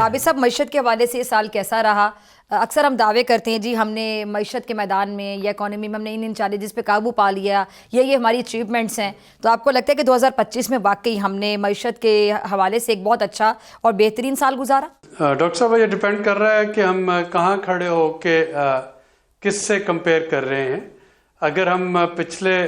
आबिद साहब, मईशत के हवाले से ये साल कैसा रहा? अक्सर हम दावे करते हैं जी हमने मईशत के मैदान में या इकॉनमी में हमने इन चैलेंजेस पे काबू पा लिया, ये हमारी अचीवमेंट्स हैं। तो आपको लगता है कि 2025 में वाकई हमने मईशत के हवाले से एक बहुत अच्छा और बेहतरीन साल गुजारा? डॉक्टर साहब, ये डिपेंड कर रहा है कि हम कहाँ खड़े हो के किस से कंपेयर कर रहे हैं। अगर हम पिछले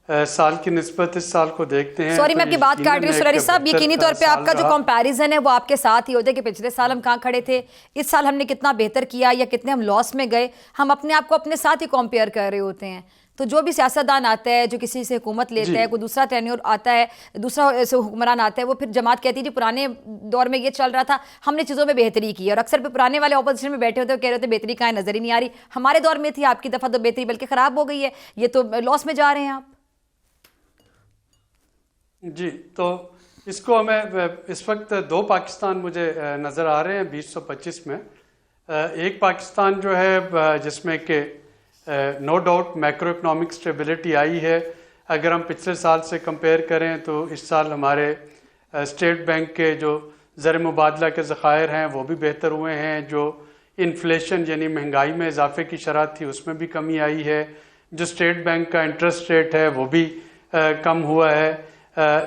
साल की निस्बत इस साल को देखते हैं, सॉरी मैं आपकी बात काट रही हूँ सुरारी साहब, यकीनी तौर पे आपका जो कंपैरिजन है वो आपके साथ ही होता है कि पिछले साल हम कहाँ खड़े थे, इस साल हमने कितना बेहतर किया या कितने हम लॉस में गए। हम अपने आप को अपने साथ ही कंपेयर कर रहे होते हैं। तो जो भी सियासतदान आता है, जो किसी से हुकूमत लेता है, कोई दूसरा टेन्योर आता है, दूसरा हुक्मरान आता है, वो फिर जमात कहती थी पुराने दौर में ये चल रहा था, हमने चीज़ों में बेहतरी की। और अक्सर पुराने वाले ऑपोजिशन में बैठे होते कह रहे होते बेहतरी कहाँ नजर ही नहीं आ रही, हमारे दौर में थी, आपकी दफ़ा तो बेहतरी बल्कि ख़राब हो गई है, ये तो लॉस में जा रहे हैं आप। जी, तो इसको हमें इस वक्त दो पाकिस्तान मुझे नज़र आ रहे हैं 2025 में। एक पाकिस्तान जो है जिसमें कि no doubt macro economic stability आई है। अगर हम पिछले साल से कंपेयर करें तो इस साल हमारे स्टेट बैंक के जो ज़र मुबादला के ज़खायर हैं वो भी बेहतर हुए हैं। जो इन्फ्लेशन यानी महंगाई में इजाफे की शरह थी उसमें भी कमी आई है। जो स्टेट बैंक का इंटरेस्ट रेट है वो भी कम हुआ है।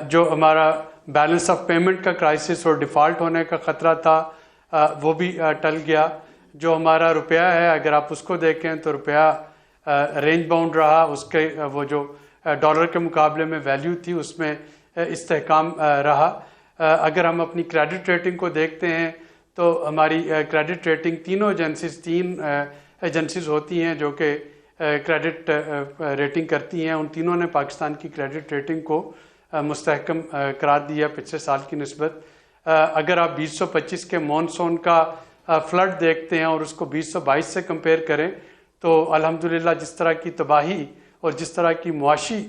जो हमारा बैलेंस ऑफ पेमेंट का क्राइसिस और डिफ़ॉल्ट होने का ख़तरा था वो भी टल गया। जो हमारा रुपया है अगर आप उसको देखें तो रुपया रेंज बाउंड रहा, उसके वो जो डॉलर के मुकाबले में वैल्यू थी उसमें इस्तेहकाम रहा। अगर हम अपनी क्रेडिट रेटिंग को देखते हैं तो हमारी क्रेडिट रेटिंग तीन एजेंसीज होती हैं जो कि क्रेडिट रेटिंग करती हैं। उन तीनों ने पाकिस्तान की क्रेडिट रेटिंग को मुस्तहकम करार दिया पिछले साल की निस्बत। अगर आप 2025 के मॉनसून का फ्लड देखते हैं और उसको 2022 से कंपेयर करें तो अल्हम्दुलिल्लाह जिस तरह की तबाही और जिस तरह की मुआशी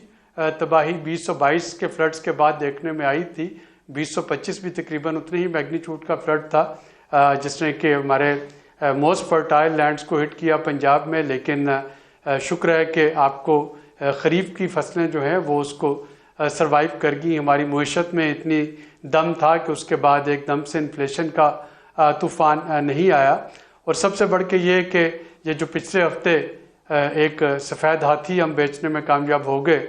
तबाही 2022 के फ्लड्स के बाद देखने में आई थी, 2025 भी तकरीबन उतने ही मैग्नीट्यूड का फ्लड था जिसने कि हमारे मोस्ट फर्टाइल लैंड्स को हिट किया पंजाब में। लेकिन शुक्र है कि आपको खरीफ की फसलें जो हैं वो उसको सरवाइव कर गई। हमारी मुईशत में इतनी दम था कि उसके बाद एकदम से इन्फ्लेशन का तूफ़ान नहीं आया। और सबसे बढ़ के ये कि ये जो पिछले हफ्ते एक सफ़ेद हाथी हम बेचने में कामयाब हो गए,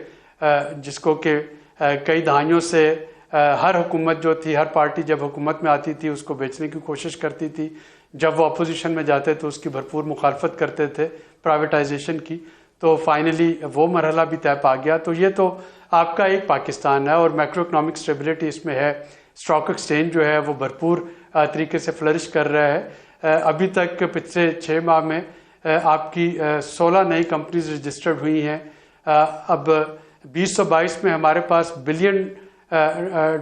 जिसको कि कई दहाइयों से हर हुकूमत जो थी, हर पार्टी जब हुकूमत में आती थी उसको बेचने की कोशिश करती थी, जब वो अपोजिशन में जाते तो उसकी भरपूर मुखालफत करते थे प्राइवेटाइजेशन की। तो फाइनली वो मरहला भी तय पा गया। तो ये तो आपका एक पाकिस्तान है और मैक्रो इकनॉमिक स्टेबिलिटी इसमें है। स्टॉक एक्सचेंज जो है वो भरपूर तरीके से फ्लरिश कर रहा है। अभी तक पिछले 6 माह में आपकी 16 नई कंपनीज रजिस्टर्ड हुई हैं। अब 2022 में हमारे पास बिलियन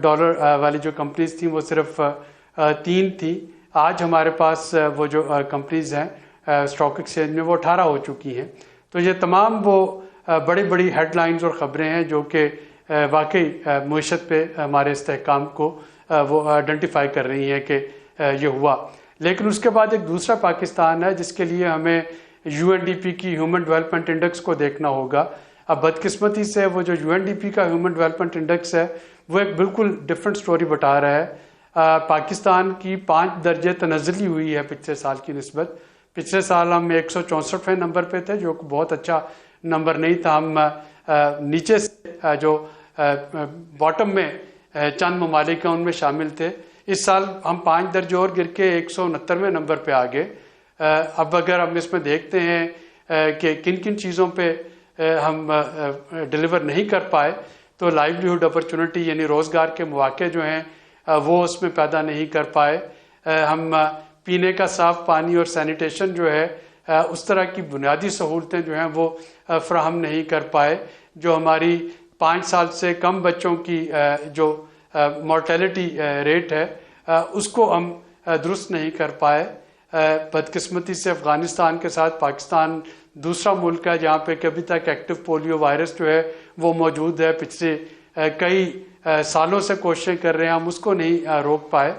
डॉलर वाली जो कंपनीज थी वो सिर्फ 3 थी। आज हमारे पास वो जो कंपनीज हैं स्टॉक एक्सचेंज में वो 18 हो चुकी हैं। तो ये तमाम वो बड़ी बड़ी हेडलाइंस और ख़बरें हैं जो कि वाकई मुईशत पे हमारे इस्तेहकाम को वो आइडेंटिफाई कर रही हैं कि ये हुआ। लेकिन उसके बाद एक दूसरा पाकिस्तान है जिसके लिए हमें UNDP की ह्यूमन डेवलपमेंट इंडेक्स को देखना होगा। अब बदकिस्मती से वो जो UNDP का ह्यूमन डेवलपमेंट इंडेक्स है वो एक बिल्कुल डिफरेंट स्टोरी बता रहा है। पाकिस्तान की 5 दर्जे तनज़्ज़ुली हुई है पिछले साल की निस्बत। पिछले साल हम 164वें नंबर पे थे जो बहुत अच्छा नंबर नहीं था। हम नीचे से जो बॉटम में चंद ममालिक हैं उनमें शामिल थे। इस साल हम 5 दर्जे और गिर के 169वें नंबर पे आ गए। अब अगर हम इसमें देखते हैं कि किन किन चीज़ों पे हम डिलीवर नहीं कर पाए तो लाइवलीहुड अपॉर्चुनिटी यानी रोज़गार के मौके जो हैं वो उसमें पैदा नहीं कर पाए। हम पीने का साफ़ पानी और सैनिटेशन जो है उस तरह की बुनियादी सहूलतें जो हैं वो फ्राहम नहीं कर पाए। जो हमारी 5 साल से कम बच्चों की जो मोर्टेलिटी रेट है उसको हम दुरुस्त नहीं कर पाए। बदकिस्मती से अफ़गानिस्तान के साथ पाकिस्तान दूसरा मुल्क है जहाँ पे कभी तक एक्टिव पोलियो वायरस जो है वो मौजूद है। पिछले कई सालों से कोशिशें कर रहे हैं, हम उसको नहीं रोक पाए।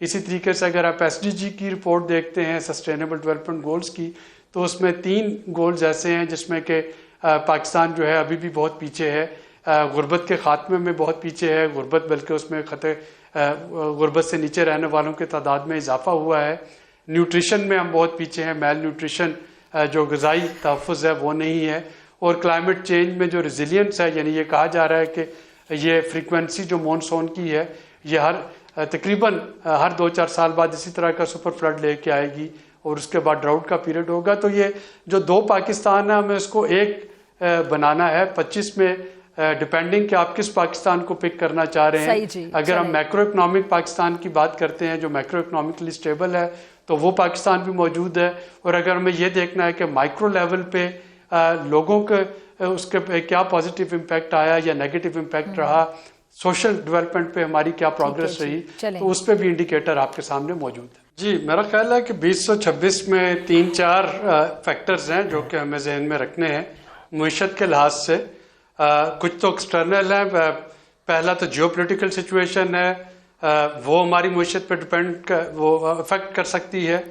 इसी तरीके से अगर आप SDG की रिपोर्ट देखते हैं सस्टेनेबल डेवलपमेंट गोल्स की तो उसमें 3 गोल्स ऐसे हैं जिसमें कि पाकिस्तान जो है अभी भी बहुत पीछे है। गुर्बत के ख़ात्मे में बहुत पीछे है। गुर्बत बल्कि उसमें गुर्बत से नीचे रहने वालों की तादाद में इजाफा हुआ है। न्यूट्रिशन में हम बहुत पीछे हैं, मेल न्यूट्रिशन जो ग़िज़ाई तहफ़्फ़ुज़ है वो नहीं है। और क्लाइमेट चेंज में जो रेजिलियंस है, यानी ये कहा जा रहा है कि ये फ्रीक्वेंसी जो मॉनसून की है ये तकरीबन हर 2-4 साल बाद इसी तरह का सुपर फ्लड लेके आएगी और उसके बाद ड्राउट का पीरियड होगा। तो ये जो 2 पाकिस्तान है हमें उसको एक बनाना है 25 में, डिपेंडिंग कि आप किस पाकिस्तान को पिक करना चाह रहे हैं। अगर हम मैक्रो इकोनॉमिक पाकिस्तान की बात करते हैं जो मैक्रो इकोनॉमिकली स्टेबल है तो वो पाकिस्तान भी मौजूद है। और अगर हमें ये देखना है कि माइक्रो लेवल पे लोगों के उसके पे क्या पॉजिटिव इम्पैक्ट आया या नेगेटिव इम्पैक्ट रहा, सोशल डेवलपमेंट पे हमारी क्या प्रोग्रेस रही, तो उस पे भी इंडिकेटर आपके सामने मौजूद है। जी, मेरा ख्याल है कि 2026 में 3-4 फैक्टर्स हैं जो कि हमें जहन में रखने हैं मुईशत के लिहाज से। कुछ तो एक्सटर्नल है, पहला तो जियोपॉलिटिकल सिचुएशन है, वो हमारी मुईशत पे वो अफेक्ट कर सकती है।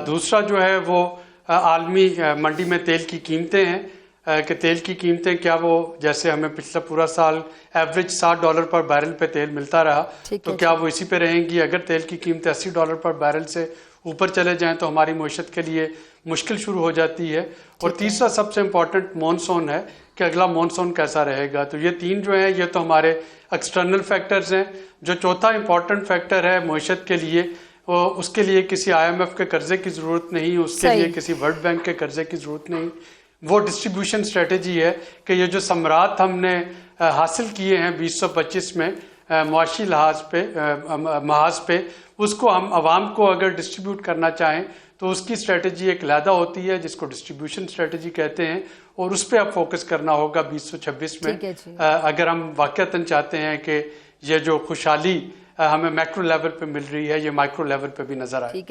दूसरा जो है वो आलमी मंडी में तेल की कीमतें हैं कि तेल की कीमतें क्या वो, जैसे हमें पिछला पूरा साल एवरेज $60 पर बैरल पे तेल मिलता रहा, तो क्या वो इसी पे रहेंगी? अगर तेल की कीमतें $80 पर बैरल से ऊपर चले जाएं तो हमारी मुईशत के लिए मुश्किल शुरू हो जाती है। और तीसरा सबसे इम्पोर्टेंट मॉनसून है कि अगला मॉनसून कैसा रहेगा। तो ये 3 जो है ये तो हमारे एक्सटर्नल फैक्टर्स हैं। जो चौथा इम्पोर्टेंट फैक्टर है मुईशत के लिए, वो उसके लिए किसी IMF के कर्जे की ज़रूरत नहीं, उसके लिए किसी वर्ल्ड बैंक के कर्जे की ज़रूरत नहीं, वो डिस्ट्रीब्यूशन स्ट्रेटजी है कि ये जो समरात हमने हासिल किए हैं 2025 में मुआशी महाज पे, उसको हम आवाम को अगर डिस्ट्रीब्यूट करना चाहें तो उसकी स्ट्रेटजी एक अलहदा होती है जिसको डिस्ट्रीब्यूशन स्ट्रेटजी कहते हैं, और उस पर अब फोकस करना होगा 2026 में। अगर हम वाकईतन चाहते हैं कि ये जो खुशहाली हमें मैक्रो लेवल पे मिल रही है ये माइक्रो लेवल पे भी नजर आए।